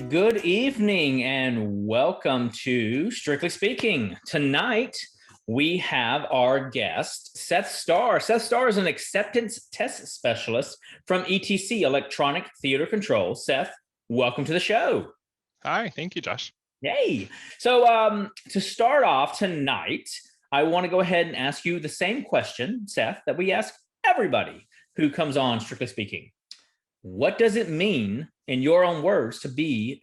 Good evening and welcome to Strictly Speaking. Tonight, we have our guest, Seth Starr. Seth Starr is an acceptance test specialist from ETC, Electronic Theater Control. Seth, welcome to the show. Hi, thank you, Josh. Yay. So to start off tonight, I want to go ahead and ask you the same question, Seth, that we ask everybody who comes on Strictly Speaking. What does it mean, in your own words, to be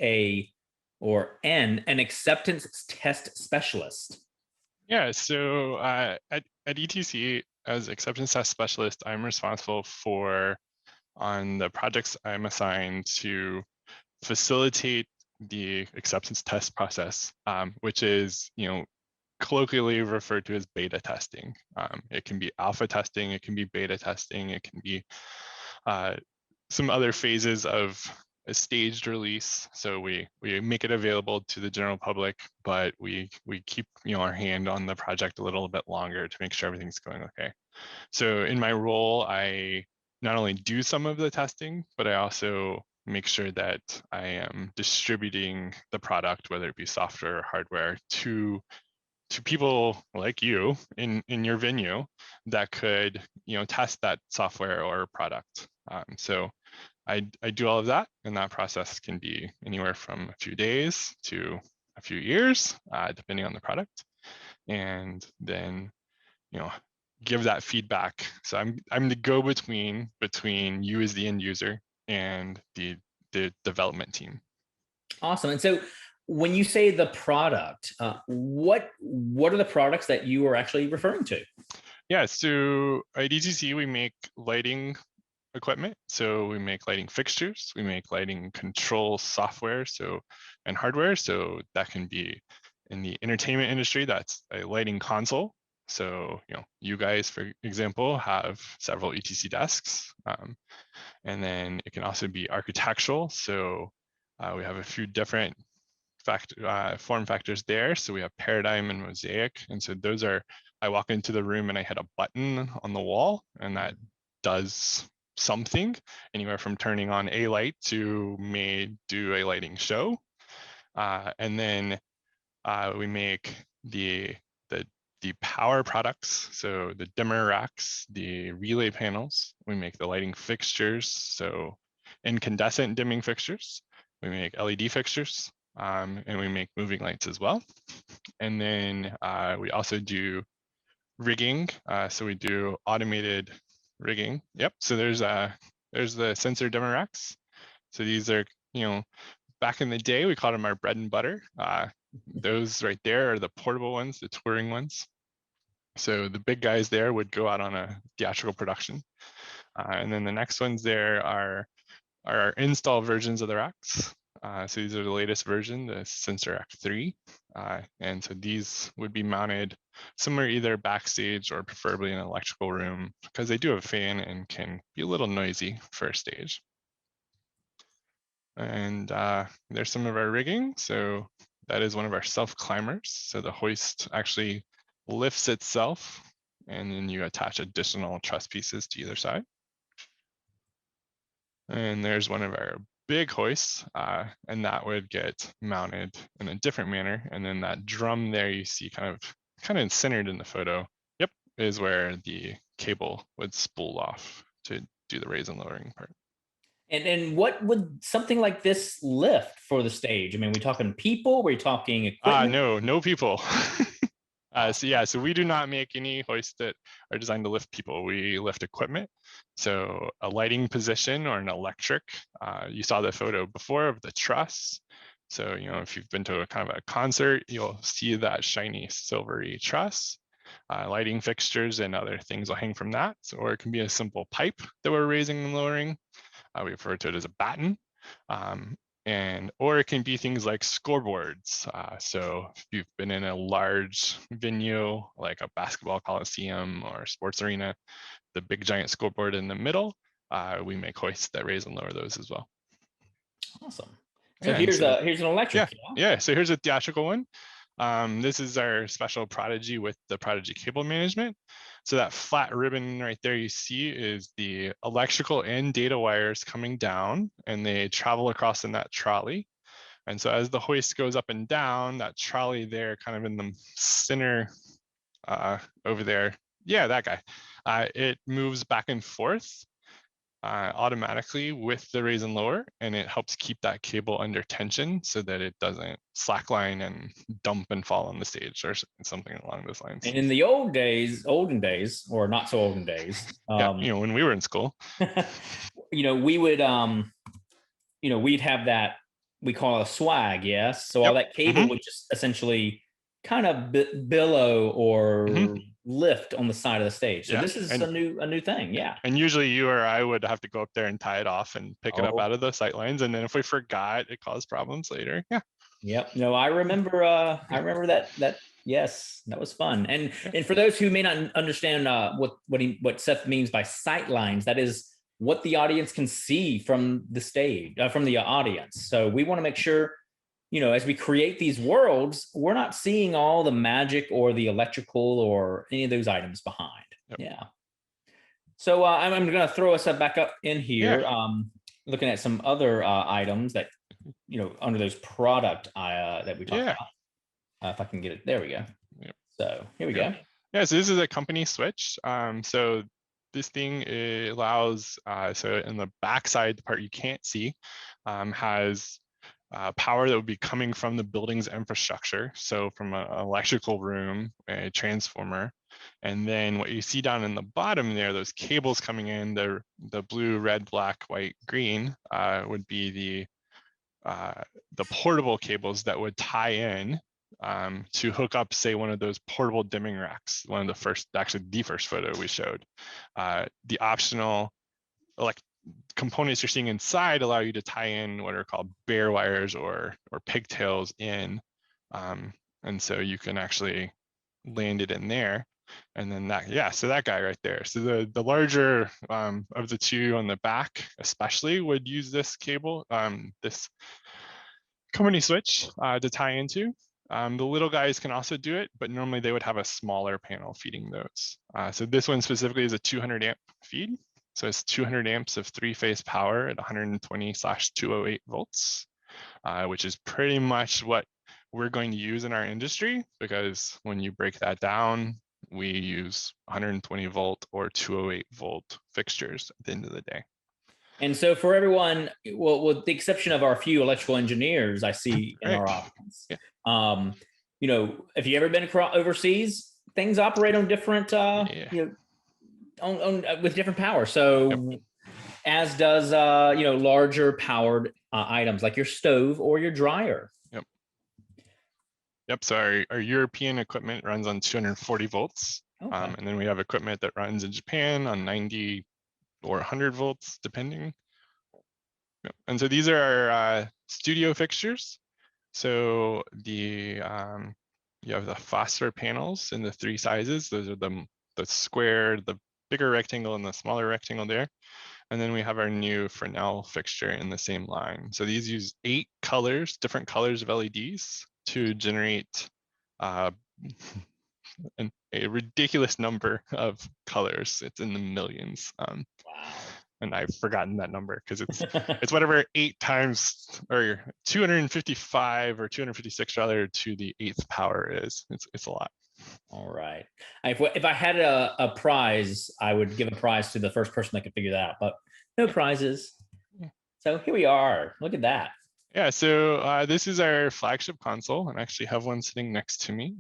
an acceptance test specialist? Yeah, so at ETC, as acceptance test specialist, I'm responsible for, on the projects I'm assigned, to facilitate the acceptance test process, which is, colloquially referred to as beta testing. It can be alpha testing, it can be beta testing, it can be some other phases of a staged release. So we make it available to the general public, but we keep our hand on the project a little bit longer to make sure everything's going okay. So in my role, I not only do some of the testing, but I also make sure that I am distributing the product, whether it be software or hardware, to people like you in your venue that could test that software or product. So I do all of that, and that process can be anywhere from a few days to a few years, depending on the product, and then give that feedback. So I'm the go-between between you as the end user and the development team. Awesome. And so when you say the product, what are the products that you are actually referring to? Yeah, so at ETC, we make lighting equipment. So we make lighting fixtures, we make lighting control software, and hardware. So that can be in the entertainment industry, that's a lighting console. So you guys, for example, have several ETC desks. And then it can also be architectural. So we have a few different form factors there. So we have Paradigm and Mosaic. And so those are, I walk into the room and I hit a button on the wall, and that does something, anywhere from turning on a light to do a lighting show. And then we make the power products, so the dimmer racks, the relay panels. We make the lighting fixtures, so incandescent dimming fixtures. We make LED fixtures, and we make moving lights as well. And then we also do rigging. So we do automated rigging. Yep. So there's the sensor dimmer racks. So these are, back in the day, we called them our bread and butter. Those right there are the portable ones, the touring ones. So the big guys there would go out on a theatrical production. And then the next ones there are our install versions of the racks. So these are the latest version, the Sensor Rack 3. And so these would be mounted somewhere either backstage or preferably in an electrical room, because they do have a fan and can be a little noisy for a stage. And there's some of our rigging. So that is one of our self-climbers. So the hoist actually lifts itself, and then you attach additional truss pieces to either side. And there's one of our big hoists, and that would get mounted in a different manner. And then that drum there you see kind of centered in the photo, yep, is where the cable would spool off to do the raise and lowering part. And what would something like this lift for the stage? I mean, are we talking people? Are we talking equipment? No people. So we do not make any hoists that are designed to lift people. We lift equipment. So a lighting position or an electric. You saw the photo before of the truss. So if you've been to a kind of a concert, you'll see that shiny silvery truss. Lighting fixtures and other things will hang from that. So, or it can be a simple pipe that we're raising and lowering. We refer to it as a batten. Or it can be things like scoreboards. So if you've been in a large venue, like a basketball coliseum or a sports arena, the big giant scoreboard in the middle, we make hoists that raise and lower those as well. Awesome. So here's an electric. Yeah. So here's a theatrical one. This is our special Prodigy with the Prodigy cable management. So that flat ribbon right there you see is the electrical and data wires coming down, and they travel across in that trolley. And so as the hoist goes up and down, that trolley there kind of in the center over there, yeah, that guy, it moves back and forth automatically with the raise and lower, and it helps keep that cable under tension so that it doesn't slackline and dump and fall on the stage or something along those lines. And in the olden days, or not so olden days, yeah, when we were in school, we would, we'd have that, we call it a swag, yes. So all that cable would just essentially kind of billow or lift on the side of the stage. So this is a new thing, yeah. And usually you or I would have to go up there and tie it off and pick it up out of the sight lines. And then if we forgot, it caused problems later. Yeah. Yep. No, I remember that. Yes, that was fun. And for those who may not understand what Seth means by sight lines, that is what the audience can see from the stage, from the audience. So we want to make sure, as we create these worlds, we're not seeing all the magic or the electrical or any of those items behind. Yeah. So I'm going to throw us back up in here, looking at some other items that, under those product that we talked about. If I can get it, there we go. So here we go. Yeah, so this is a company switch. So this thing allows, so in the backside, the part you can't see, has power that would be coming from the building's infrastructure. So from an electrical room, a transformer, and then what you see down in the bottom there, those cables coming in, the blue, red, black, white, green, would be the portable cables that would tie in to hook up, say, one of those portable dimming racks. One of the first, actually the first photo we showed. The optional components you're seeing inside allow you to tie in what are called bare wires or pigtails in. And so you can actually land it in there. And then so that guy right there. So the larger of the two on the back especially would use this cable, this company switch to tie into. The little guys can also do it, but normally they would have a smaller panel feeding those. So this one specifically is a 200 amp feed. So it's 200 amps of 3-phase power at 120/208 volts, which is pretty much what we're going to use in our industry, because when you break that down, we use 120 volt or 208 volt fixtures at the end of the day. And so for everyone, well, with the exception of our few electrical engineers I see in our audience, if you've ever been overseas, things operate on different, with different power. So as does, larger powered items like your stove or your dryer. So our European equipment runs on 240 volts. And then we have equipment that runs in Japan on 90 or 100 volts, depending. And so these are our studio fixtures. So you have the phosphor panels in the 3 sizes. Those are the square, the bigger rectangle, and the smaller rectangle there. And then we have our new Fresnel fixture in the same line. So these use 8 colors, different colors of LEDs to generate a ridiculous number of colors. It's in the millions. Wow. And I've forgotten that number because it's whatever 8 times or 255 or 256 rather to the 8th power is. It's a lot. All right. If I had a prize, I would give a prize to the first person that could figure that out, but no prizes. So here we are. Look at that. Yeah, so this is our flagship console, and I actually have one sitting next to me.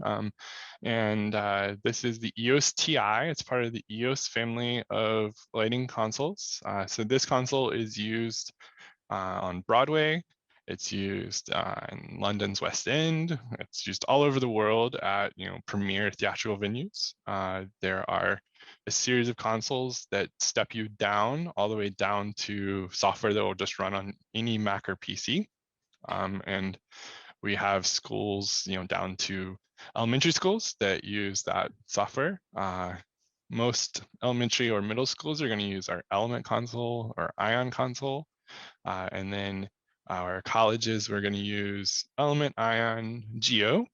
This is the EOS TI. It's part of the EOS family of lighting consoles. So this console is used on Broadway. It's used in London's West End. It's used all over the world at premier theatrical venues. There are a series of consoles that step you down all the way down to software that will just run on any Mac or PC. And we have schools, down to elementary schools that use that software. Most elementary or middle schools are going to use our Element console or Ion console. And then our colleges, we're going to use Element, Ion, Geo,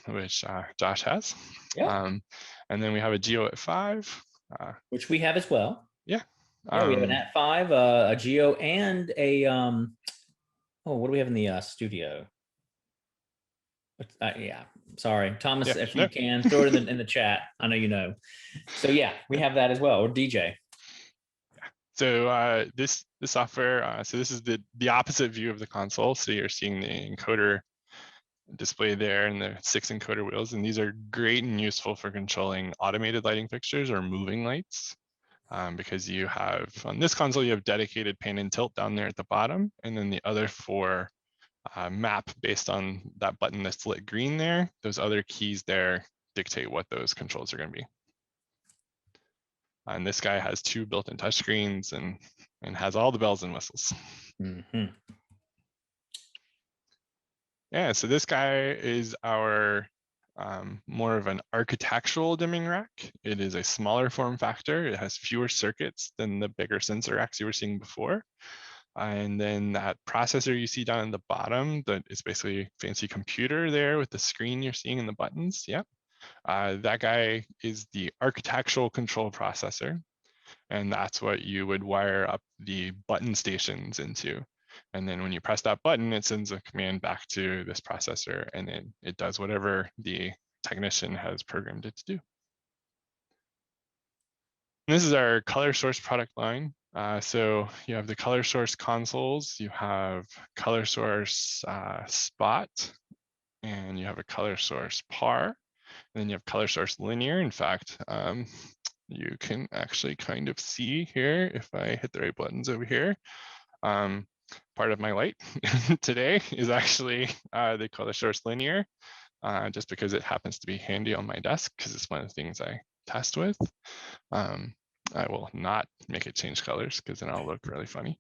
which Josh has. And then we have a Geo at 5. Which we have as well. Yeah. We have an at 5, a Geo, and a, what do we have in the studio? Yeah, sorry, Thomas. Yeah, If no. you can throw it in the chat, I know you know. So yeah, we have that as well. Or DJ. So this software, so this is the opposite view of the console. So you're seeing the encoder display there and the 6 encoder wheels, and these are great and useful for controlling automated lighting fixtures or moving lights. Because you have, on this console, you have dedicated pan and tilt down there at the bottom, and then the other 4 map based on that button that's lit green there. Those other keys there dictate what those controls are going to be. And this guy has 2 built-in touchscreens and has all the bells and whistles. Mm-hmm. Yeah, so this guy is our more of an architectural dimming rack. It is a smaller form factor. It has fewer circuits than the bigger sensor racks you were seeing before. And then that processor you see down at the bottom, that is basically a fancy computer there with the screen you're seeing in the buttons. Yep. That guy is the architectural control processor. And that's what you would wire up the button stations into. And then when you press that button, it sends a command back to this processor, and then it does whatever the technician has programmed it to do. And this is our color source product line. So you have the color source consoles, you have color source spot, and you have a color source par, and then you have color source linear. In fact, you can actually kind of see here, if I hit the right buttons over here, part of my light today is actually the color source linear, just because it happens to be handy on my desk, because it's one of the things I test with. I will not make it change colors, because then I'll look really funny.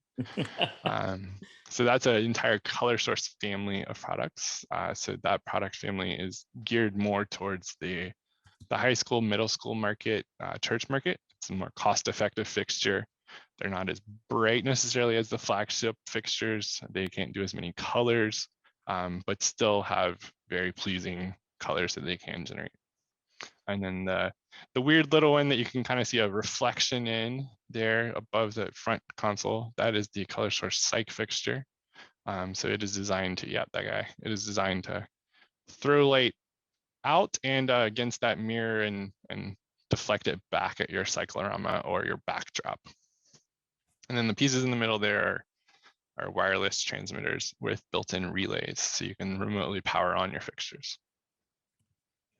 So that's an entire color source family of products. So that product family is geared more towards the high school, middle school market, church market. It's a more cost-effective fixture. They're not as bright necessarily as the flagship fixtures. They can't do as many colors, but still have very pleasing colors that they can generate. And then the weird little one that you can kind of see a reflection in there above the front console, that is the color source psych fixture. So it is designed to, yeah, that guy. It is designed to throw light out and against that mirror and deflect it back at your cyclorama or your backdrop. And then the pieces in the middle there are wireless transmitters with built-in relays, so you can remotely power on your fixtures.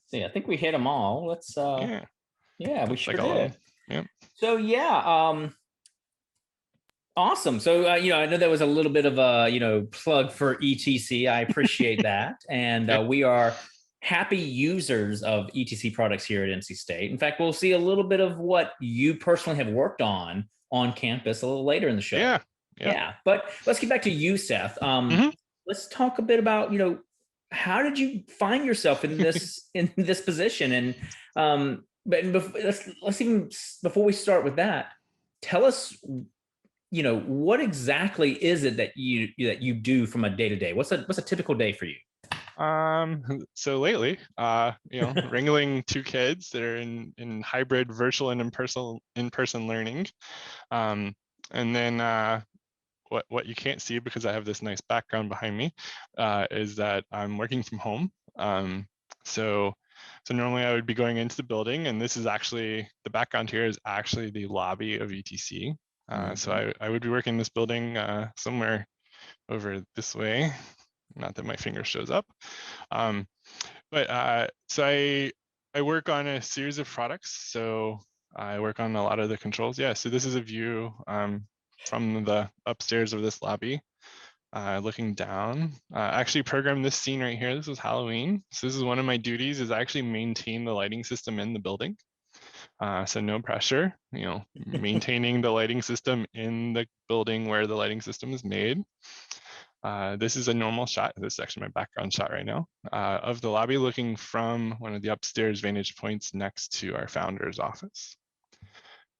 See, I think we hit them all. Let's yeah, we sure did. Yep. So yeah, awesome. So I know that was a little bit of a plug for ETC. I appreciate that, and we are happy users of ETC products here at NC State. In fact, we'll see a little bit of what you personally have worked on campus a little later in the show. Yeah. But let's get back to you, Seth. Let's talk a bit about how did you find yourself in this position, and but let's even before we start with that, tell us what exactly is it that you do from a day-to-day? What's a typical day for you? So lately, wrangling 2 kids that are in hybrid virtual and in-person learning. And then what you can't see, because I have this nice background behind me, is that I'm working from home. So normally I would be going into the building, and this is actually, the background here is actually the lobby of ETC. So I would be working in this building somewhere over this way. Not that my finger shows up. So I work on a series of products. So I work on a lot of the controls. Yeah, so this is a view from the upstairs of this lobby, looking down. Actually programmed this scene right here. This is Halloween. So this is one of my duties, is actually maintain the lighting system in the building. So no pressure, maintaining the lighting system in the building where the lighting system is made. This is a normal shot. This is actually my background shot right now, of the lobby looking from one of the upstairs vantage points next to our founder's office.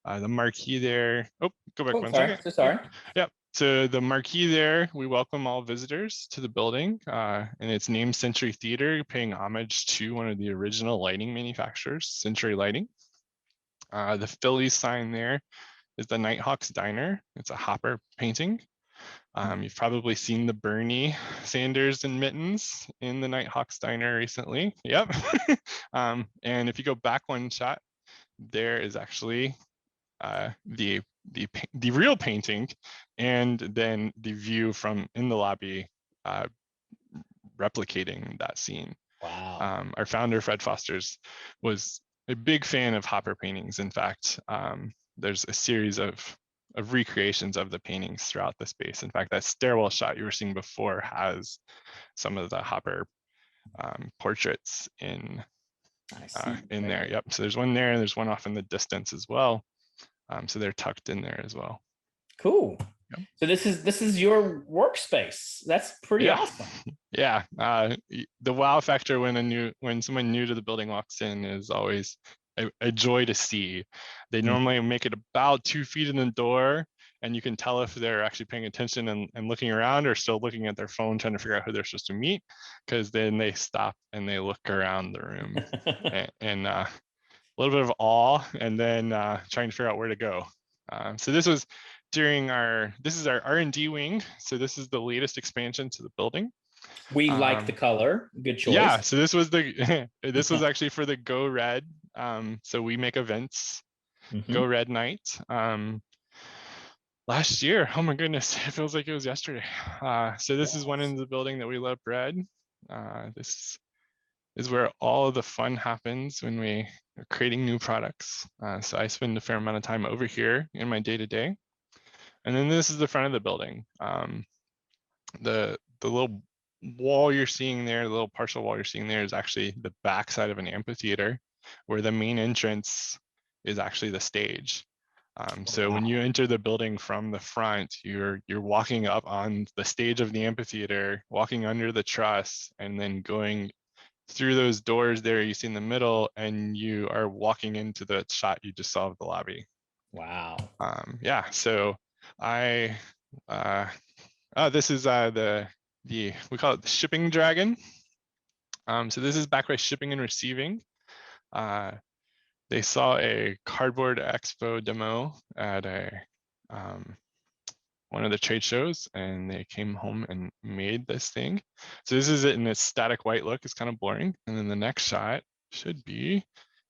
The marquee there, go back one second. So sorry. Yep. So the marquee there, we welcome all visitors to the building, and it's named Century Theater, paying homage to one of the original lighting manufacturers, Century Lighting. The Phillies sign there is the Nighthawks Diner. It's a Hopper painting. You've probably seen the Bernie Sanders and mittens in the Nighthawks Diner recently. Yep. And if you go back one shot, there is actually the real painting, and then the view from in the lobby replicating that scene. Wow. Our founder, Fred Fosters, was a big fan of Hopper paintings. In fact, there's a series of recreations of the paintings throughout the space. In fact, that stairwell shot you were seeing before has some of the Hopper portraits in there. Yep. So there's one there, and there's one off in the distance as well. So they're tucked in there as well. Cool. Yep. So this is your workspace. That's pretty awesome. Yeah. The wow factor when someone new to the building walks in is always a joy to see. They normally make it about 2 feet in the door, and you can tell if they're actually paying attention and looking around, or still looking at their phone trying to figure out who they're supposed to meet, because then they stop and they look around the room and a little bit of awe, and then trying to figure out where to go. So this was during this is our R&D wing. So this is the latest expansion to the building. We like the color. Good choice. Yeah. So this was this was actually for the Go Red. So we make events, Go Red Night. Last year, oh my goodness, it feels like it was yesterday. So this is one in the building that we love red. This is where all of the fun happens when we are creating new products. So I spend a fair amount of time over here in my day-to-day. And then this is the front of the building. The little wall you're seeing there, the little partial wall you're seeing there, is actually the backside of an amphitheater, where the main entrance is actually the stage. So when you enter the building from the front, you're walking up on the stage of the amphitheater, walking under the truss, and then going through those doors there you see in the middle, and you are walking into the shot you just saw of the lobby. Wow. Yeah. So this is we call it the shipping dragon. So this is back by shipping and receiving. They saw a cardboard expo demo at one of the trade shows, and they came home and made this thing. So this is it in its static white look. It's kind of boring. And then the next shot should be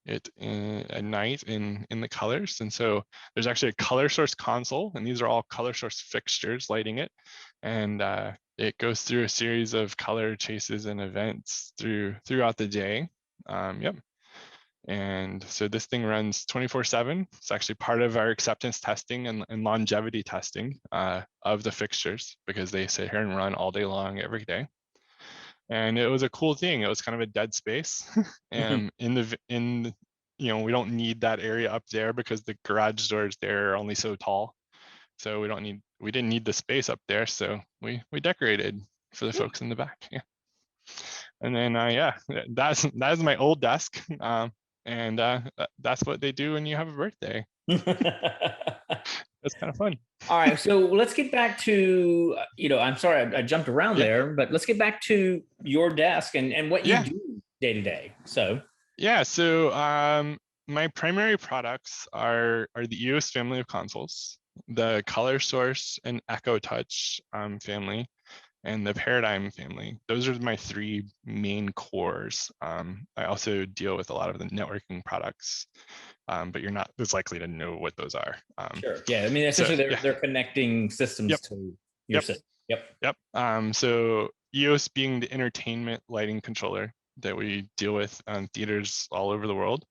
it at night in the colors. And so there's actually a color source console, and these are all color source fixtures lighting it. And it goes through a series of color chases and events throughout the day. Yep. And so this thing runs 24/7. It's actually part of our acceptance testing and longevity testing of the fixtures, because they sit here and run all day long every day. And it was a cool thing. It was kind of a dead space. And we don't need that area up there because the garage doors there are only so tall. So we didn't need the space up there. So we decorated for the folks in the back. Yeah. And then that's my old desk. And that's what they do when you have a birthday. That's kind of fun. All right, so let's get back to, I'm sorry I jumped around there, but let's get back to your desk and what you do day to day. So my primary products are the EOS family of consoles, the Color Source and Echo Touch family, and the Paradigm family. Those are my 3 main cores. I also deal with a lot of the networking products, but you're not as likely to know what those are. Sure. Yeah. I mean, essentially, they're connecting systems to your system. Yep. So EOS being the entertainment lighting controller that we deal with on theaters all over the world.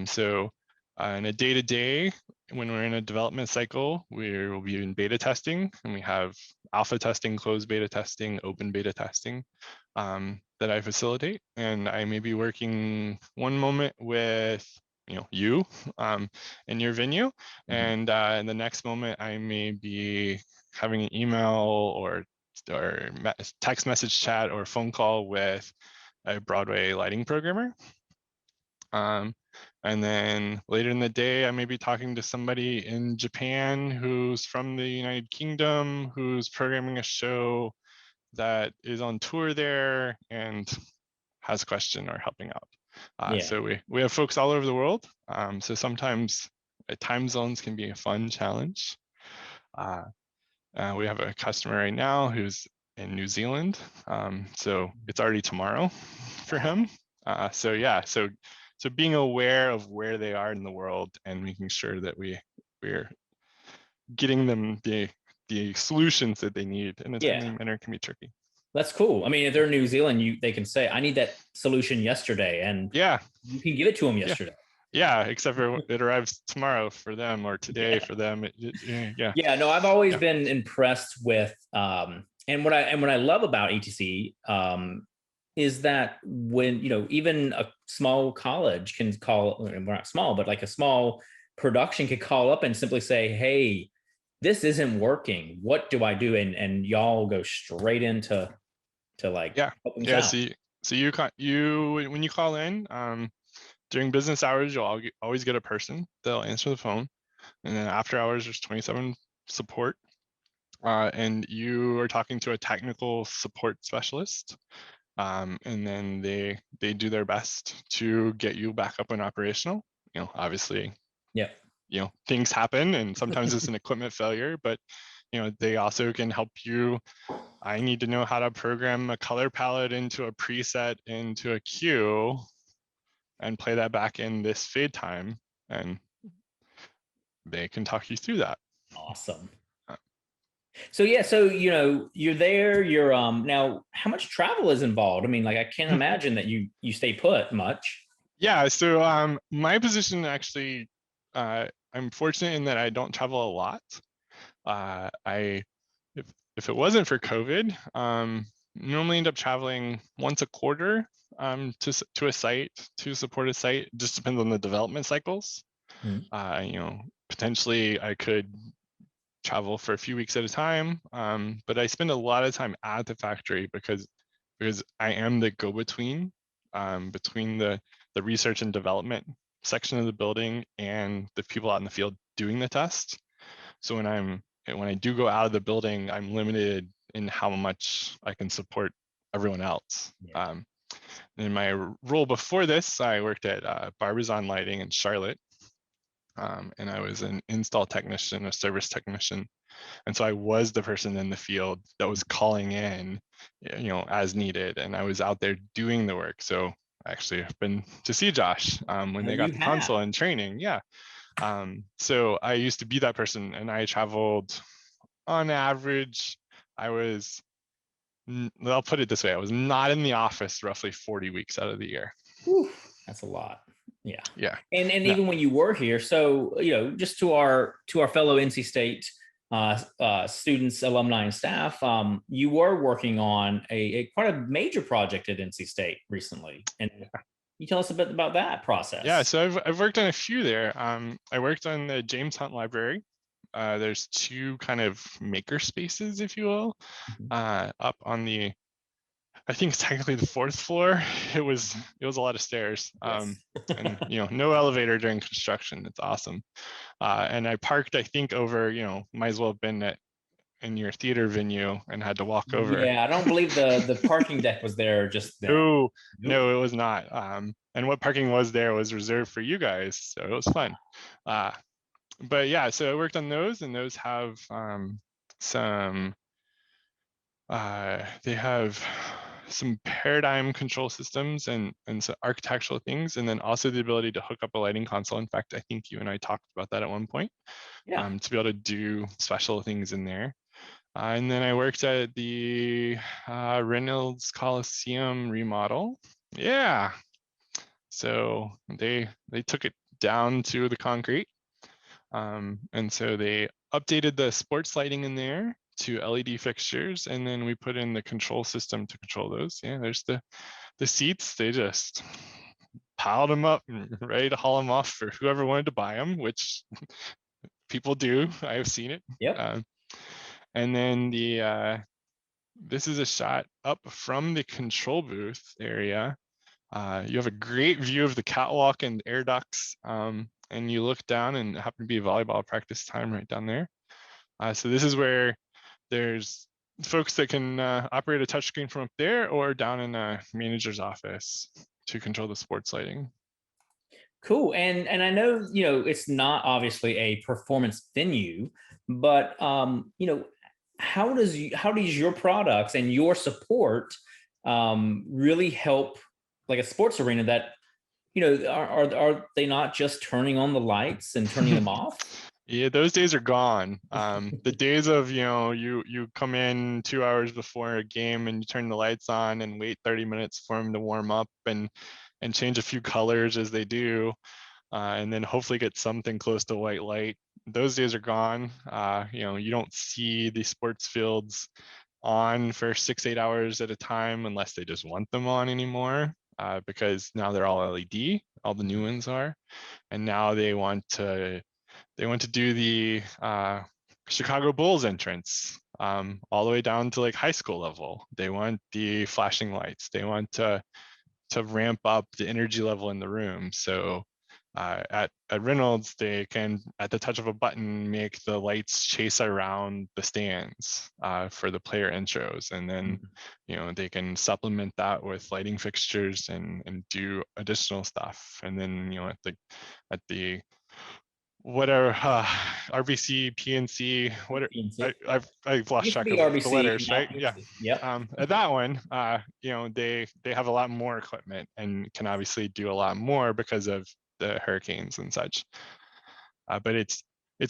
So in a day-to-day, when we're in a development cycle, we will be in beta testing, and we have alpha testing, closed beta testing, open beta testing that I facilitate. And I may be working one moment with you in your venue, and in the next moment I may be having an email or text message chat or phone call with a Broadway lighting programmer. And then later in the day, I may be talking to somebody in Japan who's from the United Kingdom, who's programming a show that is on tour there and has a question or helping out. So we have folks all over the world. So sometimes time zones can be a fun challenge. We have a customer right now who's in New Zealand. So it's already tomorrow for him. So yeah, so being aware of where they are in the world and making sure that we're getting them the solutions that they need in a timely manner can be tricky. That's cool. I mean, if they're in New Zealand, they can say, I need that solution yesterday, and yeah, you can give it to them yeah. yesterday. Yeah, except for it arrives tomorrow for them or today for them. Yeah. Yeah, no, I've always been impressed with and what I love about ETC is that when, even a small college can call, and we're not small, but like a small production could call up and simply say, hey, this isn't working. What do I do? And y'all go straight into like helping yeah. out. So you when you call in during business hours, you'll always get a person that'll answer the phone, and then after hours there's 27 support, and you are talking to a technical support specialist, and then they do their best to get you back up and operational. Obviously, things happen, and sometimes it's an equipment failure, but they also can help you. I need to know how to program a color palette into a preset into a cue and play that back in this fade time, and they can talk you through that. Awesome. So yeah, so you're there. You're now. How much travel is involved? I mean, like I can't imagine that you stay put much. Yeah. So my position actually, I'm fortunate in that I don't travel a lot. If it wasn't for COVID, normally end up traveling once a quarter to a site to support a site. It just depends on the development cycles. Potentially I could travel for a few weeks at a time, but I spend a lot of time at the factory because I am the go-between between the research and development section of the building and the people out in the field doing the test. So when I do go out of the building, I'm limited in how much I can support everyone else. In my role before this, I worked at Barbizon Lighting in Charlotte, and I was an install technician, a service technician. And so I was the person in the field that was calling in, as needed, and I was out there doing the work. So actually I've been to see Josh when they got the console and training. Yeah. So I used to be that person, and I traveled on average. I'll put it this way. I was not in the office roughly 40 weeks out of the year. Whew, that's a lot. Yeah. Yeah. And even when you were here, so, just to our fellow NC State students, alumni, and staff, you were working on a quite a major project at NC State recently. And you tell us a bit about that process. Yeah, so I've worked on a few there. I worked on the James Hunt Library. There's two kind of maker spaces, if you will, up on the, I think it's technically the fourth floor. It was a lot of stairs, and no elevator during construction. It's awesome. And I parked, I think, over, might as well have been in your theater venue and had to walk over. Yeah, I don't believe the parking deck was there just then. No, it was not. And what parking was there was reserved for you guys, so it was fun. But yeah, so I worked on those, and those have some. They have some paradigm control systems and some architectural things, and then also the ability to hook up a lighting console. In fact, I think you and I talked about that at one point. To be able to do special things in there. And then I worked at the Reynolds Coliseum remodel. Yeah. So they took it down to the concrete. And so they updated the sports lighting in there to LED fixtures, and then we put in the control system to control those. Yeah, there's the seats. They just piled them up and ready to haul them off for whoever wanted to buy them, which people do. I have seen it. Yep. And then this is a shot up from the control booth area. You have a great view of the catwalk and air ducts, and you look down and it happened to be volleyball practice time right down there. So this is where there's folks that can operate a touchscreen from up there or down in a manager's office to control the sports lighting. Cool. And I know, it's not obviously a performance venue, but, how does your products and your support really help like a sports arena that, are they not just turning on the lights and turning them off? Yeah, those days are gone. The days of, you come in 2 hours before a game and you turn the lights on and wait 30 minutes for them to warm up and change a few colors as they do, and then hopefully get something close to white light. Those days are gone. You don't see the sports fields on for 6-8 hours at a time unless they just want them on anymore, because now they're all LED, all the new ones are, and now they want to do the Chicago Bulls entrance, all the way down to like high school level. They want the flashing lights. They want to ramp up the energy level in the room. So at Reynolds, they can, at the touch of a button, make the lights chase around the stands for the player intros. And then, they can supplement that with lighting fixtures and do additional stuff. And then, at the whatever, RBC, PNC, whatever. I've lost track of the letters, right? Yeah. Yep. At that one, they have a lot more equipment and can obviously do a lot more because of the hurricanes and such. But it's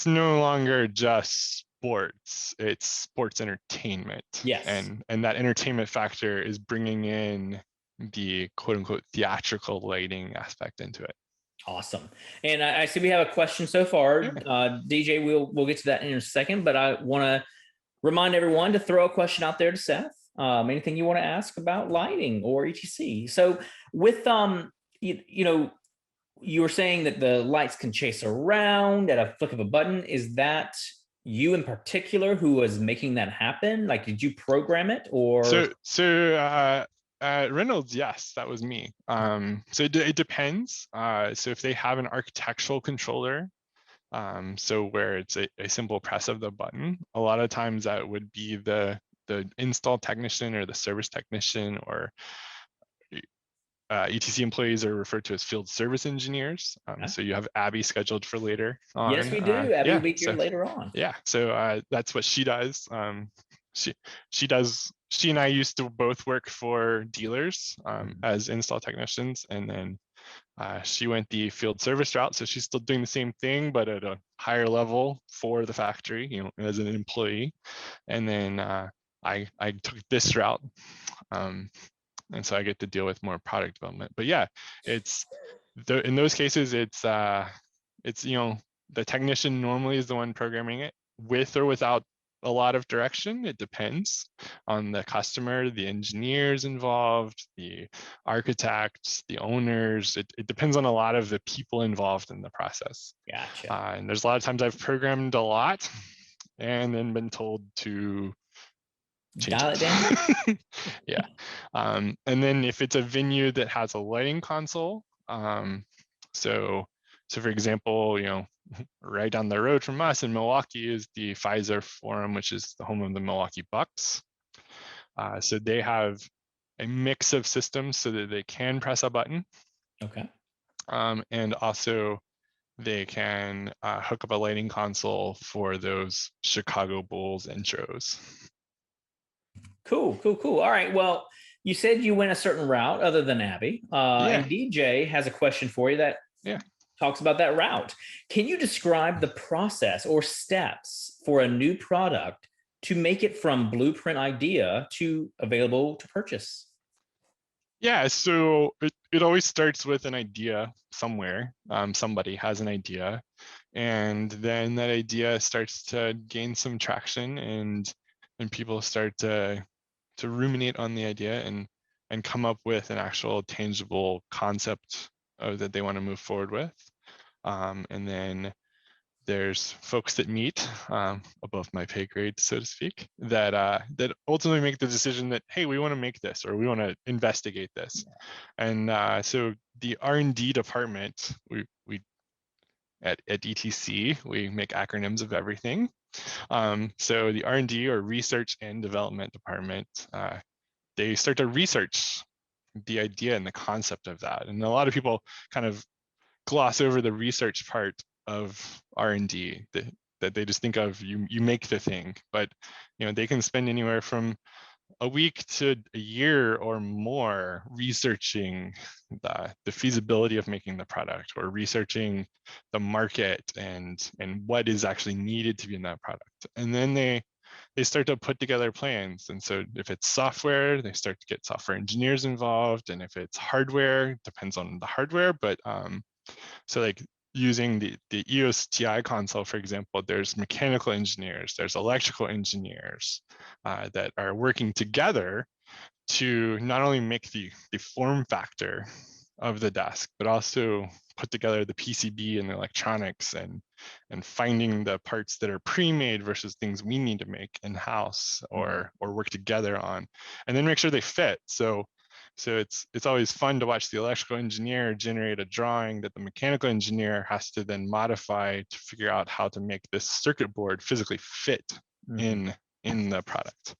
no longer just sports; it's sports entertainment. Yes. And that entertainment factor is bringing in the quote unquote theatrical lighting aspect into it. Awesome. And I see we have a question so far. Yeah. DJ, we'll get to that in a second, but I want to remind everyone to throw a question out there to Seth. Anything you want to ask about lighting or etc. So with you were saying that the lights can chase around at a flick of a button. Is that you in particular who was making that happen? Like, did you program it or? So Reynolds, yes, that was me. So it depends. So if they have an architectural controller, so where it's a simple press of the button, a lot of times that would be the install technician or the service technician, or ETC employees are referred to as field service engineers. So you have Abby scheduled for later on. Yes, we do. Abby will be here later on. Yeah, so that's what she does. She and I used to both work for dealers as install technicians, and then she went the field service route. So she's still doing the same thing, but at a higher level for the factory, as an employee. And then I took this route. And so I get to deal with more product development. But yeah, in those cases, it's the technician normally is the one programming it, with or without a lot of direction. It depends on the customer, the engineers involved, the architects, the owners. It depends on a lot of the people involved in the process. Gotcha. And there's a lot of times I've programmed a lot and then been told to dial it down. Yeah. And then if it's a venue that has a lighting console, so for example, right down the road from us in Milwaukee is the Pfizer Forum, which is the home of the Milwaukee Bucks. So they have a mix of systems so that they can press a button. Okay. And also they can hook up a lighting console for those Chicago Bulls intros. Cool. All right. Well, you said you went a certain route other than Abby. And DJ has a question for you that talks about that route. Can you describe the process or steps for a new product to make it from blueprint idea to available to purchase? Yeah, so it always starts with an idea somewhere. Somebody has an idea, and then that idea starts to gain some traction, and people start to ruminate on the idea and come up with an actual tangible concept that they want to move forward with. And then there's folks that meet above my pay grade, so to speak, that ultimately make the decision that, hey, we want to make this, or we want to investigate this. And so the R&D department, we at ETC, we make acronyms of everything. So the R&D, or research and development department, they start to research the idea and the concept of that. And a lot of people kind of gloss over the research part of R&D. that they just think of you make the thing, but they can spend anywhere from a week to a year or more researching the feasibility of making the product, or researching the market and what is actually needed to be in that product. And then they start to put together plans. And so if it's software, they start to get software engineers involved. And if it's hardware, depends on the hardware. But so like using the EOS TI console, for example, there's mechanical engineers, there's electrical engineers that are working together to not only make the form factor of the desk, but also put together the PCB and the electronics, and finding the parts that are pre-made versus things we need to make in-house or work together on, and then make sure they fit. So it's always fun to watch the electrical engineer generate a drawing that the mechanical engineer has to then modify to figure out how to make this circuit board physically fit in the product.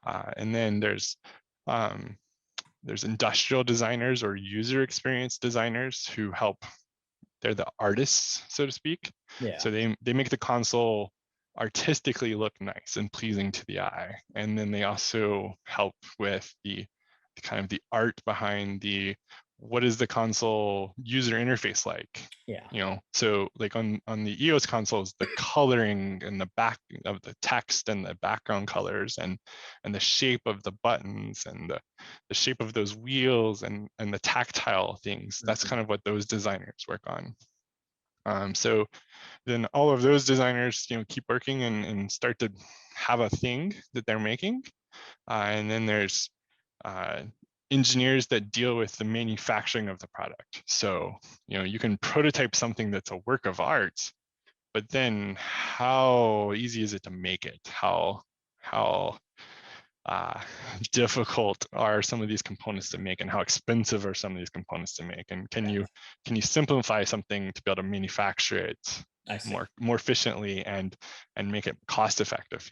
And then there's industrial designers or user experience designers who help. They're the artists, so to speak. Yeah. So they make the console artistically look nice and pleasing to the eye. And then they also help with the kind of the art behind what is the console user interface like? Yeah. So like on the EOS consoles, the coloring and the back of the text and the background colors and the shape of the buttons and the shape of those wheels and the tactile things, that's kind of what those designers work on. So then all of those designers, keep working and start to have a thing that they're making. And then there's engineers that deal with the manufacturing of the product. So, you can prototype something that's a work of art, but then how easy is it to make it? How difficult are some of these components to make, and how expensive are some of these components to make? And can you simplify something to be able to manufacture it more efficiently and make it cost effective?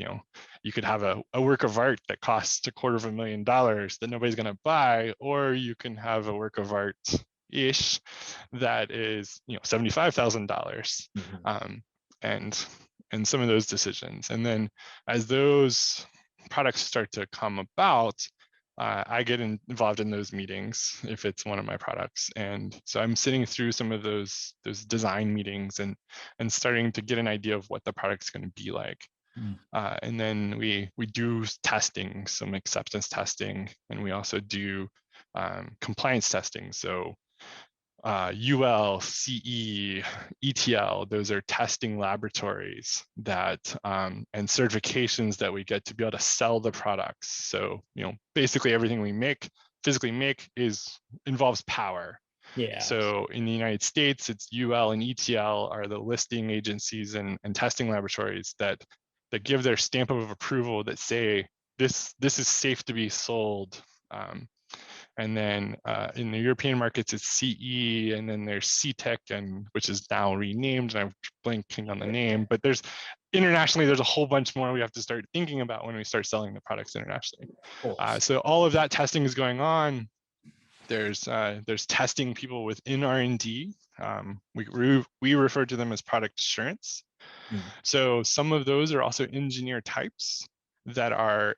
You could have a work of art that costs $250,000 that nobody's going to buy, or you can have a work of art ish that is $75,000. And some of those decisions. And then as those products start to come about, I get involved in those meetings if it's one of my products. And so I'm sitting through some of those design meetings and starting to get an idea of what the product's going to be like. And then we do testing, some acceptance testing, and we also do compliance testing. So UL, CE, ETL, those are testing laboratories that and certifications that we get to be able to sell the products. So, basically everything we physically make involves power. Yeah. So in the United States, it's UL and ETL are the listing agencies and testing laboratories that give their stamp of approval that say this is safe to be sold. And then in the European markets, it's CE, and then there's CTEC, which is now renamed, and I'm blanking on the name. But internationally, there's a whole bunch more we have to start thinking about when we start selling the products internationally. So all of that testing is going on. There's testing people within R&D. We refer to them as product assurance. So some of those are also engineer types that are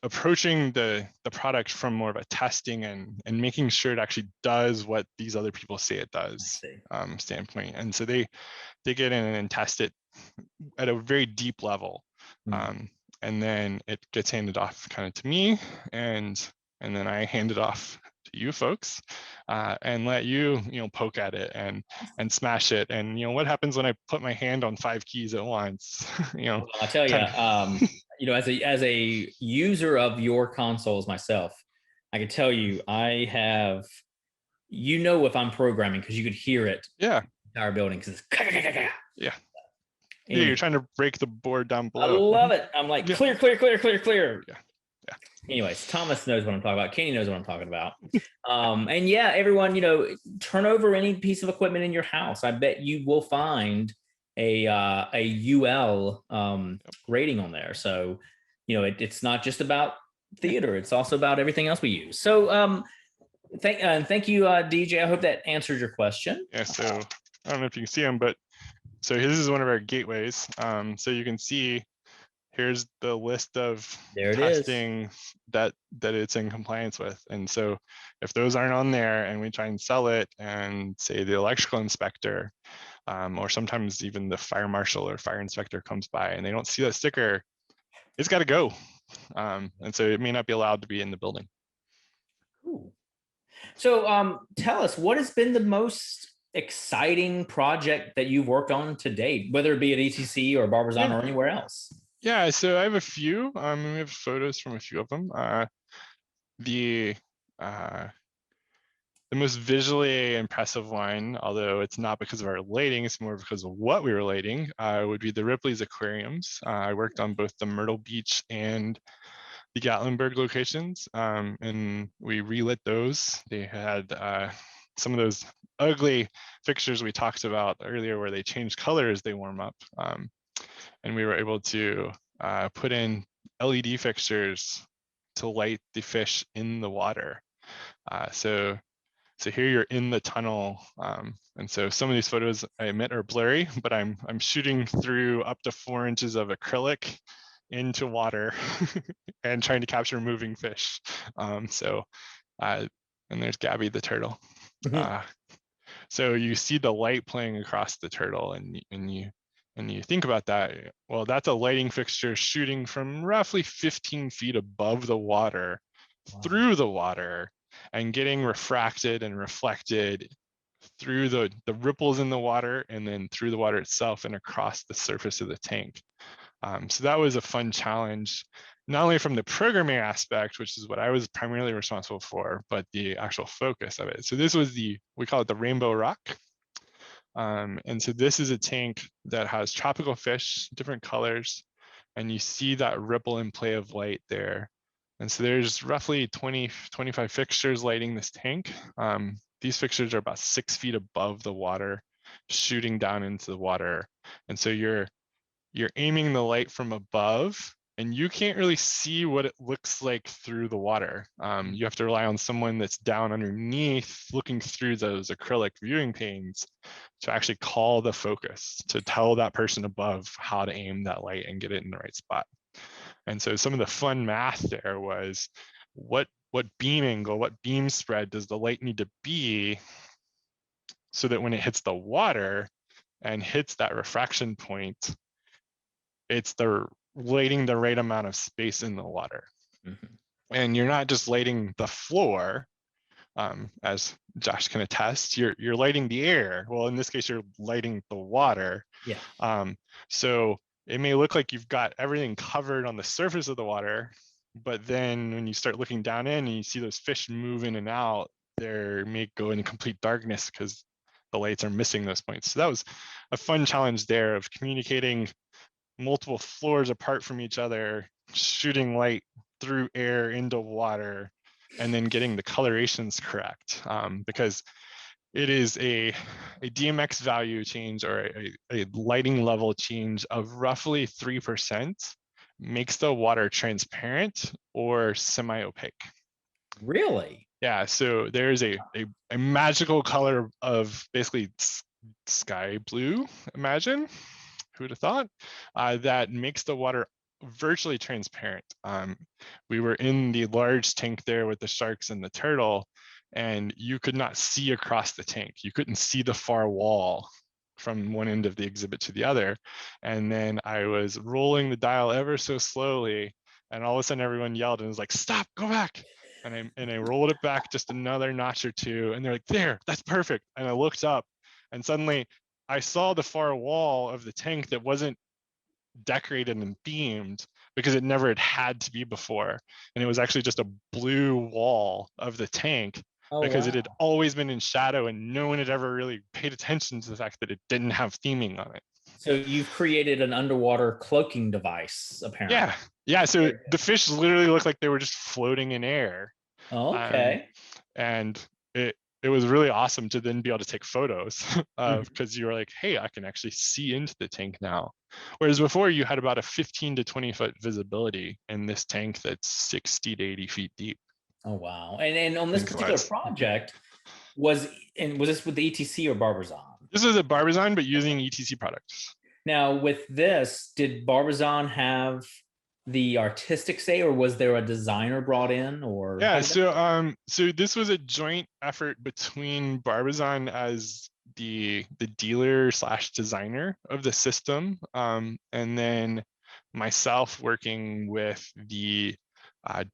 approaching the product from more of a testing and making sure it actually does what these other people say it does standpoint. And so they get in and test it at a very deep level. And then it gets handed off kind of to me, and then I hand it off to you folks and let you poke at it and smash it. And what happens when I put my hand on 5 keys at once? Well, I tell you, as a user of your consoles myself, I can tell you I have, if I'm programming, because you could hear it. Yeah. In the entire building, because it's yeah. Yeah, you're trying to break the board down below. I love it. I'm like, clear. Yeah. Anyways, Thomas knows what I'm talking about. Kenny knows what I'm talking about. And yeah, everyone, turn over any piece of equipment in your house. I bet you will find a UL rating on there. So, it's not just about theater. It's also about everything else we use. So thank you, DJ. I hope that answers your question. Yeah, so I don't know if you can see them, but so this is one of our gateways. So you can see here's the list of There it is. testing that it's in compliance with. And so if those aren't on there and we try and sell it, and say the electrical inspector, or sometimes even the fire marshal or fire inspector comes by and they don't see that sticker, it's got to go. And so it may not be allowed to be in the building. Ooh. So tell us, what has been the most exciting project that you've worked on to date, whether it be at ETC or Barbizon Yeah. or anywhere else? Yeah, so I have a few. We have photos from a few of them. The uh, the most visually impressive one, although it's not because of our lighting, it's more because of what we were lighting, would be the Ripley's aquariums. I worked on both the Myrtle Beach and the Gatlinburg locations, and we relit those. They had some of those ugly fixtures we talked about earlier where they change color as they warm up. And we were able to put in LED fixtures to light the fish in the water. So here you're in the tunnel, and so some of these photos I admit are blurry, but I'm shooting through up to 4 inches of acrylic into water and trying to capture moving fish. And there's Gabby the turtle. So you see the light playing across the turtle, and you think about that. Well, that's a lighting fixture shooting from roughly 15 feet above the water, through the water, and getting refracted and reflected through the ripples in the water, and then through the water itself and across the surface of the tank. So that was a fun challenge, not only from the programming aspect, which is what I was primarily responsible for, but the actual focus of it. So this was we call it the Rainbow Rock. And so this is a tank that has tropical fish, different colors, and you see that ripple and play of light there. And so there's roughly 25 fixtures lighting this tank. These fixtures are about 6 feet above the water, shooting down into the water. And so you're aiming the light from above, and you can't really see what it looks like through the water. You have to rely on someone that's down underneath looking through those acrylic viewing panes to actually call the focus, to tell that person above how to aim that light and get it in the right spot. And so some of the fun math there was what beam angle, what beam spread does the light need to be so that when it hits the water and hits that refraction point, it's lighting the right amount of space in the water. And you're not just lighting the floor, as Josh can attest, you're lighting the air. Well, in this case, you're lighting the water. Yeah. So it may look like you've got everything covered on the surface of the water, but then when you start looking down in and you see those fish move in and out, they may go into complete darkness because the lights are missing those points. So that was a fun challenge there of communicating multiple floors apart from each other, shooting light through air into water, and then getting the colorations correct, because it is a DMX value change, or a lighting level change of roughly 3% makes the water transparent or semi-opaque. Really? Yeah, so there's a magical color of basically sky blue, imagine, who'd have thought, that makes the water virtually transparent. We were in the large tank there with the sharks and the turtle, and you could not see across the tank. You couldn't see the far wall from one end of the exhibit to the other. And then I was rolling the dial ever so slowly, and all of a sudden everyone yelled and was like, "Stop, go back." And I rolled it back just another notch or two, and they're like, "There, that's perfect." And I looked up, and suddenly I saw the far wall of the tank that wasn't decorated and themed because it never had to be before. And it was actually just a blue wall of the tank, because it had always been in shadow and no one had ever really paid attention to the fact that it didn't have theming on it. So you've created an underwater cloaking device, apparently. Yeah. So the fish literally looked like they were just floating in air. Okay. And it was really awesome to then be able to take photos because you were like, hey, I can actually see into the tank now. Whereas before you had about a 15 to 20 foot visibility in this tank that's 60 to 80 feet deep. Oh, wow. And on this particular project, was this with the ETC or Barbizon? This was a Barbizon, but using ETC products. Now, with this, did Barbizon have the artistic say, or was there a designer brought in, or Yeah, so this was a joint effort between Barbizon as the dealer slash designer of the system, and then myself working with the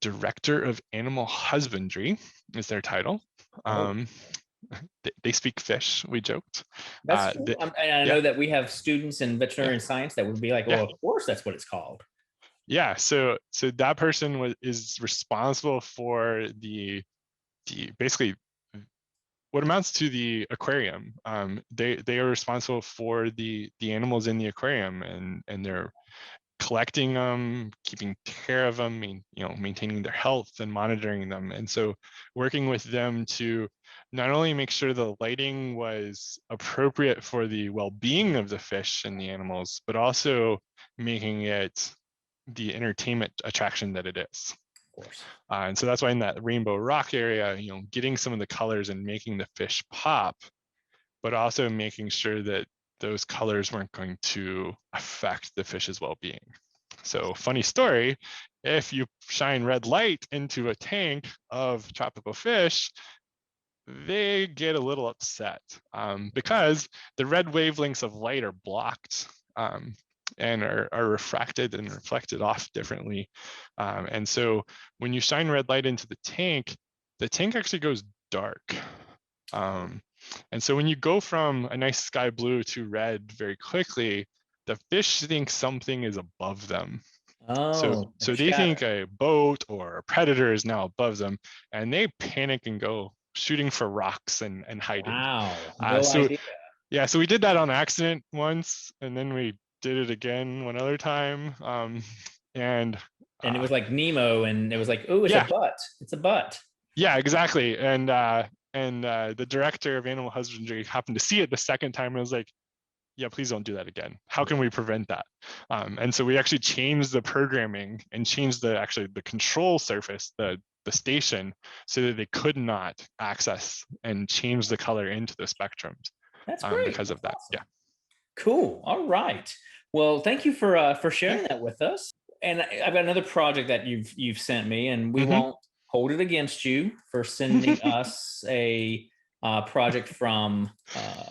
director of animal husbandry is their title. They speak fish, we joked. That's cool. And I know that we have students in veterinary science that would be like, well, of course, that's what it's called. Yeah, so that person is responsible for the basically what amounts to the aquarium. They are responsible for the animals in the aquarium, and they're collecting them, keeping care of them, maintaining their health and monitoring them. And so working with them to not only make sure the lighting was appropriate for the well-being of the fish and the animals, but also making it the entertainment attraction that it is. Of course. And so that's why in that Rainbow Rock area, getting some of the colors and making the fish pop, but also making sure that those colors weren't going to affect the fish's well-being. So funny story, if you shine red light into a tank of tropical fish, they get a little upset because the red wavelengths of light are blocked and are refracted and reflected off differently. And so when you shine red light into the tank actually goes dark. And so when you go from a nice sky blue to red very quickly, the fish think something is above them. So they think a boat or a predator is now above them, and they panic and go shooting for rocks and hiding. Wow, no idea. Yeah, so we did that on accident once, and then we did it again one other time. And it was like Nemo, and it was like, oh, it's a butt. It's a butt. Yeah, exactly. And the director of animal husbandry happened to see it the second time and was like, yeah, please don't do that again. How can we prevent that? And so we actually changed the programming and changed the control surface, the station, so that they could not access and change the color into the spectrums. That's great. Because of that. Awesome. Yeah. Cool. All right. Well, thank you for sharing that with us. And I've got another project that you've sent me, and we won't hold it against you for sending us a project from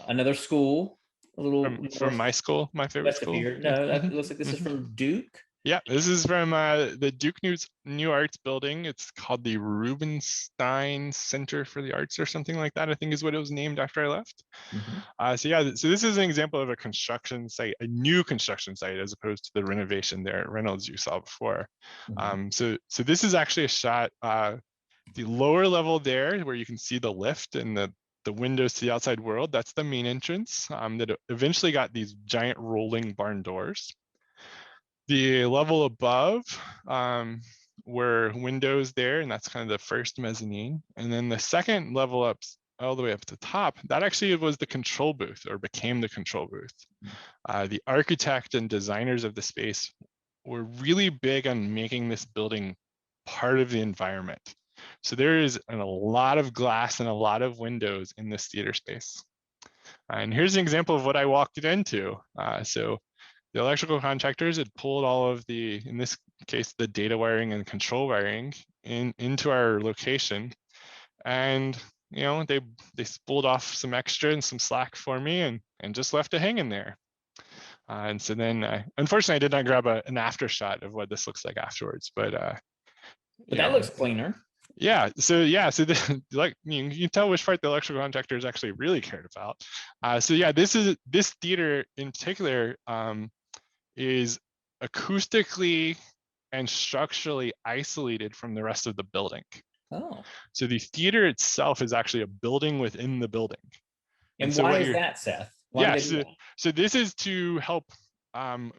another school. From my school, my favorite school. No, that looks like this is from Duke. Yeah, this is from the Duke New Arts building. It's called the Rubenstein Center for the Arts or something like that, I think is what it was named after I left. So this is an example of a construction site, a new construction site, as opposed to the renovation there at Reynolds you saw before. So this is actually a shot, the lower level there where you can see the lift and the windows to the outside world. That's the main entrance that eventually got these giant rolling barn doors. The level above were windows there, and that's kind of the first mezzanine. And then the second level up, all the way up to the top, that actually was the control booth, or became the control booth. The architect and designers of the space were really big on making this building part of the environment. So there is a lot of glass and a lot of windows in this theater space. And here's an example of what I walked it into. So the electrical contractors had pulled all of the, in this case, the data wiring and control wiring into our location. And they spooled off some extra and some slack for me and just left it hanging there. And so then, unfortunately, I did not grab an after shot of what this looks like afterwards, but that looks cleaner. Yeah, so like you can tell which part the electrical contractors actually really cared about. This theater in particular is acoustically and structurally isolated from the rest of the building. So the theater itself is actually a building within the building. And so why is that, Seth? So this is to help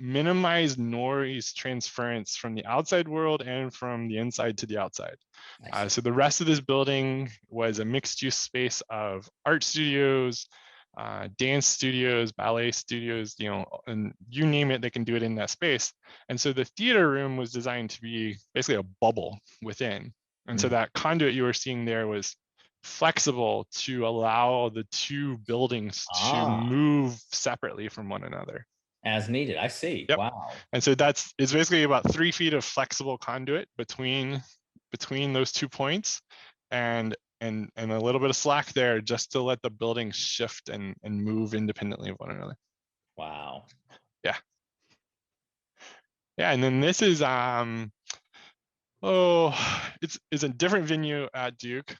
minimize noise transference from the outside world and from the inside to the outside. So the rest of this building was a mixed use space of art studios, dance studios, ballet studios, and you name it, they can do it in that space. And so the theater room was designed to be basically a bubble within. And so that conduit you were seeing there was flexible to allow the two buildings to move separately from one another. As needed. I see. Yep. Wow. And so it's basically about 3 feet of flexible conduit between those 2 points, and a little bit of slack there just to let the buildings shift and move independently of one another. Wow. Yeah. Yeah, and then this is it's a different venue at Duke.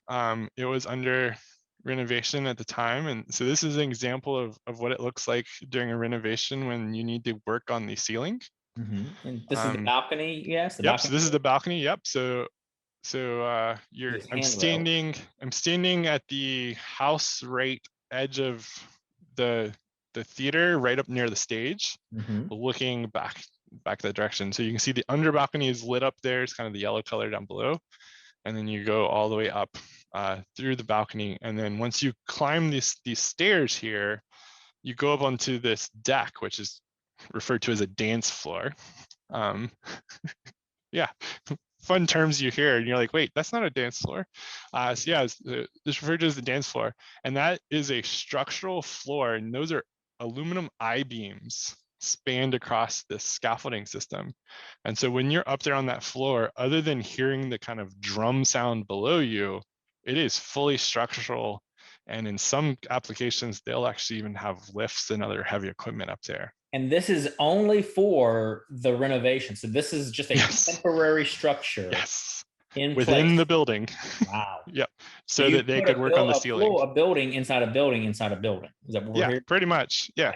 It was under renovation at the time, and so this is an example of what it looks like during a renovation when you need to work on the ceiling. And this is the balcony. Yes. Yep. So this is the balcony. Yep. So I'm standing at the house right edge of the theater, right up near the stage, looking back that direction. So you can see the under balcony is lit up there. It's kind of the yellow color down below. And then you go all the way up through the balcony. And then once you climb these stairs here, you go up onto this deck, which is referred to as a dance floor. Yeah, fun terms you hear and you're like, wait, that's not a dance floor. So yeah, it's referred to as the dance floor. And that is a structural floor. And those are aluminum I-beams spanned across this scaffolding system. And so when you're up there on that floor, other than hearing the kind of drum sound below you, it is fully structural. And in some applications, they'll actually even have lifts and other heavy equipment up there. And this is only for the renovation. So this is just a temporary structure within the building. Wow. Yep. So that they could work on the ceiling. A building inside a building inside a building. Is that what we're hearing? Pretty much. Yeah.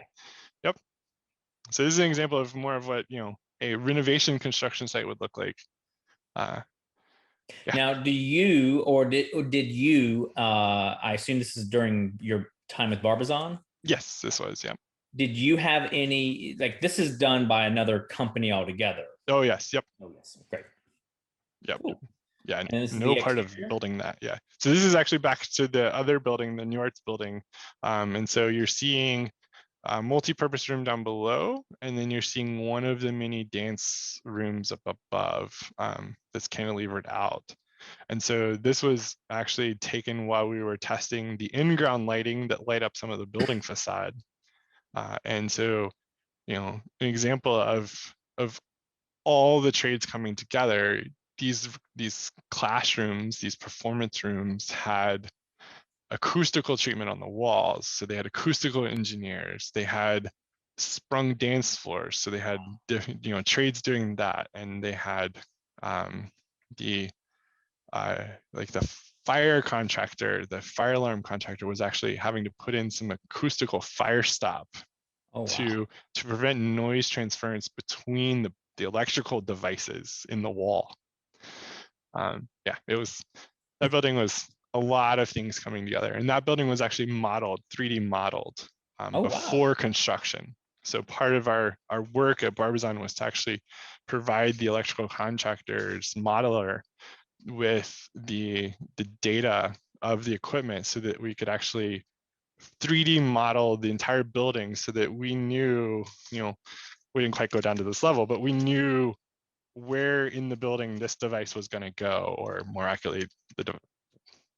Yep. So this is an example of more of what, a renovation construction site would look like. Now, did you, I assume this is during your time with Barbizon? Yes, this was, yeah. Did you have any, like, this is done by another company altogether? Oh, yes. Yep. Oh, yes. Great. Yep. Cool. Yeah. No part of building that. Yeah. So this is actually back to the other building, the New Arts building. And so you're seeing a multi-purpose room down below, and then you're seeing one of the many dance rooms up above that's cantilevered out. And so this was actually taken while we were testing the in-ground lighting that light up some of the building facade. And so, an example of all the trades coming together, these classrooms, these performance rooms had acoustical treatment on the walls. So they had acoustical engineers, they had sprung dance floors. So they had different, trades doing that. And they had the fire contractor, the fire alarm contractor was actually having to put in some acoustical fire stop to prevent noise transference between the electrical devices in the wall. Yeah, that building was a lot of things coming together, and that building was actually 3D modeled before construction. So part of our work at Barbizon was to actually provide the electrical contractors modeler with the data of the equipment so that we could actually 3D model the entire building so that we knew, we didn't quite go down to this level, but we knew where in the building this device was going to go, or more accurately, the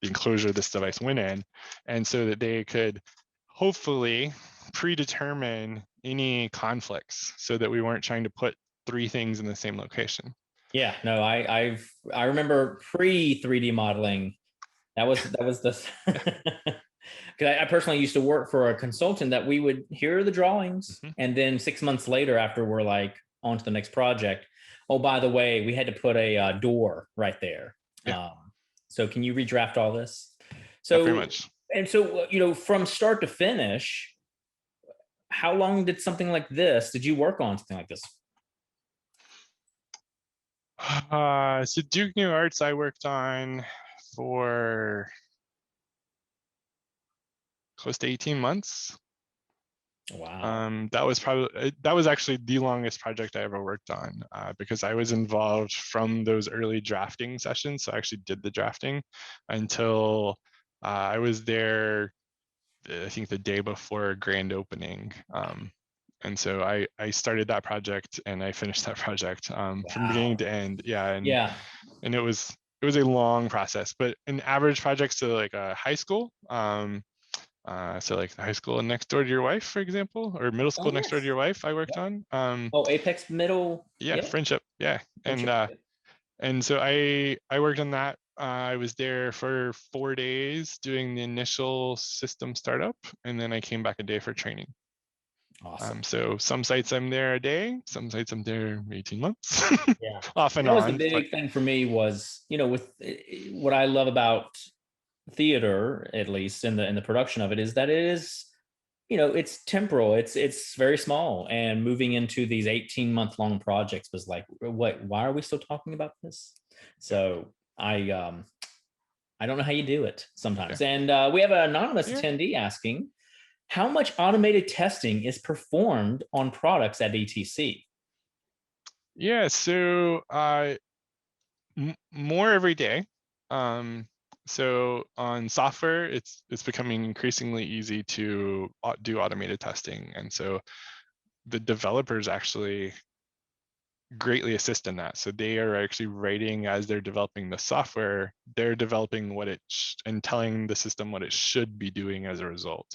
enclosure this device went in, and so that they could hopefully predetermine any conflicts so that we weren't trying to put 3 things in the same location. Yeah, no, I remember pre 3D modeling. That was the because I personally used to work for a consultant that we would hear the drawings, and then 6 months later, after we're like on to the next project, oh, by the way, we had to put a door right there. Yeah. So can you redraft all this? So very much. And so, from start to finish, how long did you work on something like this? So Duke New Arts I worked on for close to 18 months. Wow. That was actually the longest project I ever worked on because I was involved from those early drafting sessions. So I actually did the drafting until I was there, I think the day before grand opening. And so I started that project and I finished that project from beginning to end. Yeah. And it was was a long process, but an average project, so like a high school, so like the high school next door to your wife, for example, or middle Oh, school next door to yes. your wife, I worked Yeah. on. Oh, Apex Middle. Yeah, Yeah. friendship. Yeah, Friendship. and so I worked on that. I was there for 4 days doing the initial system startup, and then I came back a day for training. Awesome. So some sites I'm there a day, some sites I'm there 18 months, Yeah. off and That was the on. But big thing for me was, with what I love about theater, at least in the production of it, is that it is, it's temporal. It's very small, and moving into these 18-month long projects was like, what? Why are we still talking about this? yeah, So I don't know how you do it yeah, sometimes. And we have an anonymous yeah. attendee asking, how much automated testing is performed on products at ETC? Yeah, so more every day. So on software, it's becoming increasingly easy to do automated testing, and so the developers actually greatly assist in that. So they are actually writing as they're developing the software, they're developing what it and telling the system what it should be doing as a result.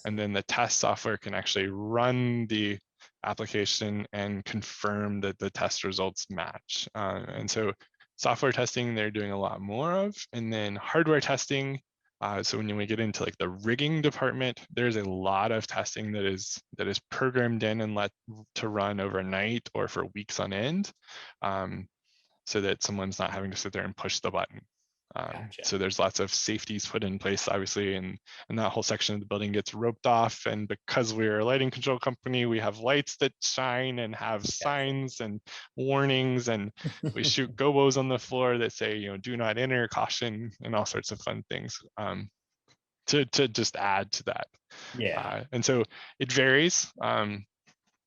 And then the test software can actually run the application and confirm that the test results match. And so software testing, they're doing a lot more of. And then hardware testing, so when we get into like the rigging department, there's a lot of testing that is programmed in and let to run overnight or for weeks on end, so that someone's not having to sit there and push the button. Gotcha. So there's lots of safeties put in place, obviously, and that whole section of the building gets roped off. And because we're a lighting control company, we have lights that shine and have Gotcha. signs and warnings, and we shoot gobos on the floor that say, do not enter, caution, and all sorts of fun things, to just add to that. Yeah. And so it varies.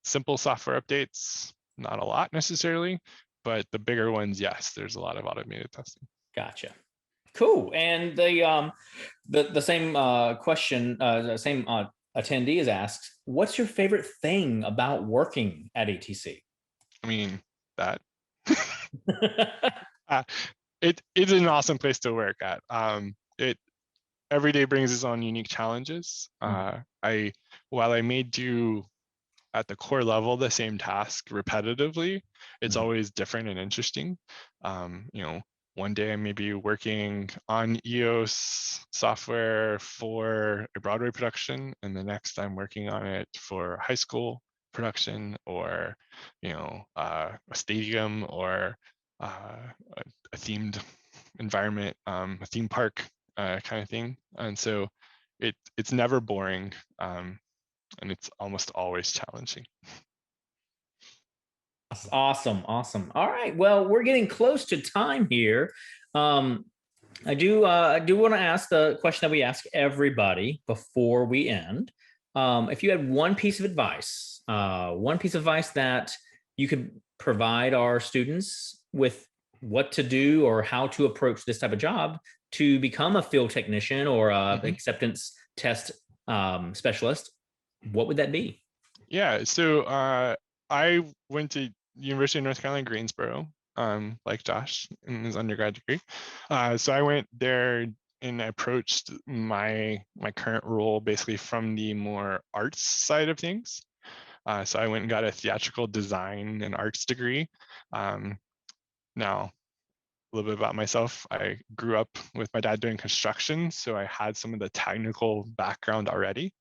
Simple software updates, not a lot necessarily, but the bigger ones, yes, there's a lot of automated testing. Gotcha. Cool. And the same question, the same attendee is asked, what's your favorite thing about working at ETC? I mean, that uh, it's an awesome place to work at. It every day brings its own unique challenges. While I may do at the core level the same task repetitively, it's always different and interesting. One day I may be working on EOS software for a Broadway production, and the next I'm working on it for high school production, or a stadium, or a themed environment, a theme park kind of thing. And so it's never boring, and it's almost always challenging. Awesome. Awesome. All right. Well, we're getting close to time here. I do want to ask the question that we ask everybody before we end. If you had one piece of advice that you could provide our students with what to do or how to approach this type of job to become a field technician or acceptance test specialist, what would that be? Yeah, so I went to University of North Carolina, Greensboro, like Josh in his undergrad degree. So I went there and approached my current role basically from the more arts side of things. So I went and got a theatrical design and arts degree. Now, a little bit about myself. I grew up with my dad doing construction, so I had some of the technical background already.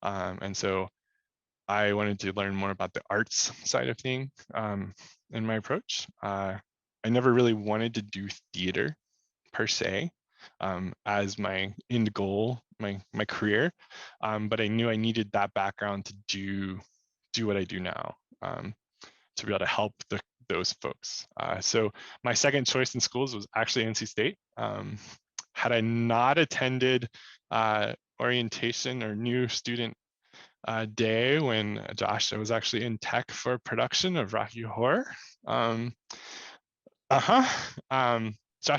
And so I wanted to learn more about the arts side of things in my approach. I never really wanted to do theater per se as my end goal, my career, but I knew I needed that background to do what I do now, to be able to help those folks. So my second choice in schools was actually NC State. Had I not attended orientation or new student day when Josh was actually in tech for production of Rocky Horror. Josh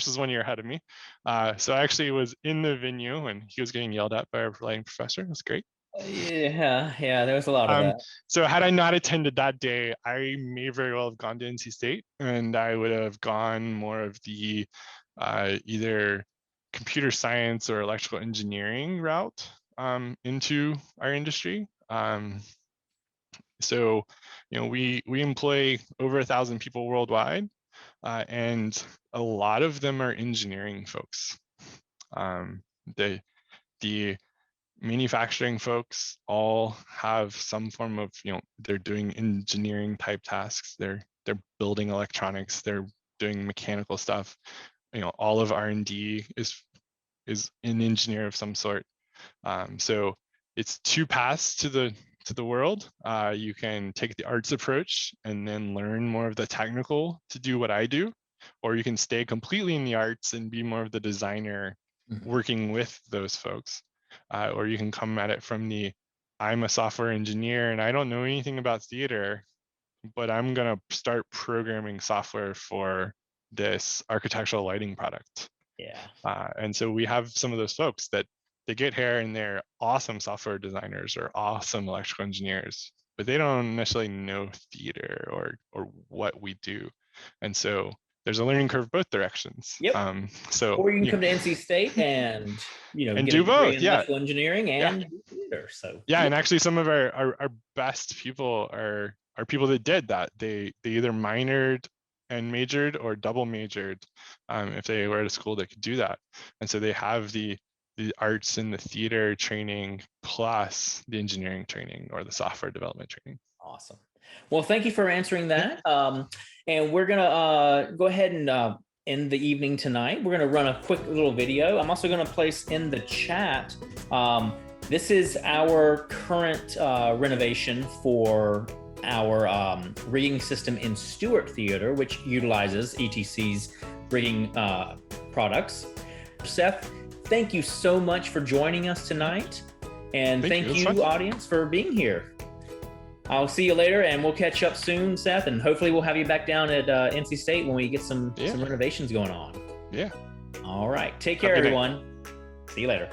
was 1 year ahead of me. So I actually was in the venue when he was getting yelled at by our lighting professor. That's great. Yeah, there was a lot of that. So had I not attended that day, I may very well have gone to NC State, and I would have gone more of the either computer science or electrical engineering route into our industry. So, we employ over 1,000 people worldwide, and a lot of them are engineering folks. The manufacturing folks all have some form of, they're doing engineering type tasks. They're building electronics. They're doing mechanical stuff. All of R&D is an engineer of some sort. So it's two paths to the world. You can take the arts approach and then learn more of the technical to do what I do, or you can stay completely in the arts and be more of the designer working with those folks. Or you can come at it from I'm a software engineer and I don't know anything about theater, but I'm gonna start programming software for this architectural lighting product. Yeah. And so we have some of those folks that they get here and they're awesome software designers or awesome electrical engineers, but they don't necessarily know theater or what we do. And so there's a learning curve both directions. Yep. Or you can come to NC State and and get do a degree both. in Yeah. electrical engineering and do theater. So and actually some of our best people are people that did that. They either minored and majored or double majored if they were at a school that could do that. And so they have the arts and the theater training plus the engineering training or the software development training. Awesome. Well, thank you for answering that. And we're gonna go ahead and end the evening tonight. We're gonna run a quick little video. I'm also gonna place in the chat. This is our current renovation for our rigging system in Stewart Theatre, which utilizes ETC's rigging products. Seth, thank you so much for joining us tonight. And thank you audience, for being here. I'll see you later, and we'll catch up soon, Seth, and hopefully we'll have you back down at NC State when we get some renovations going on. Yeah. All right. Take care, everyone. See you later.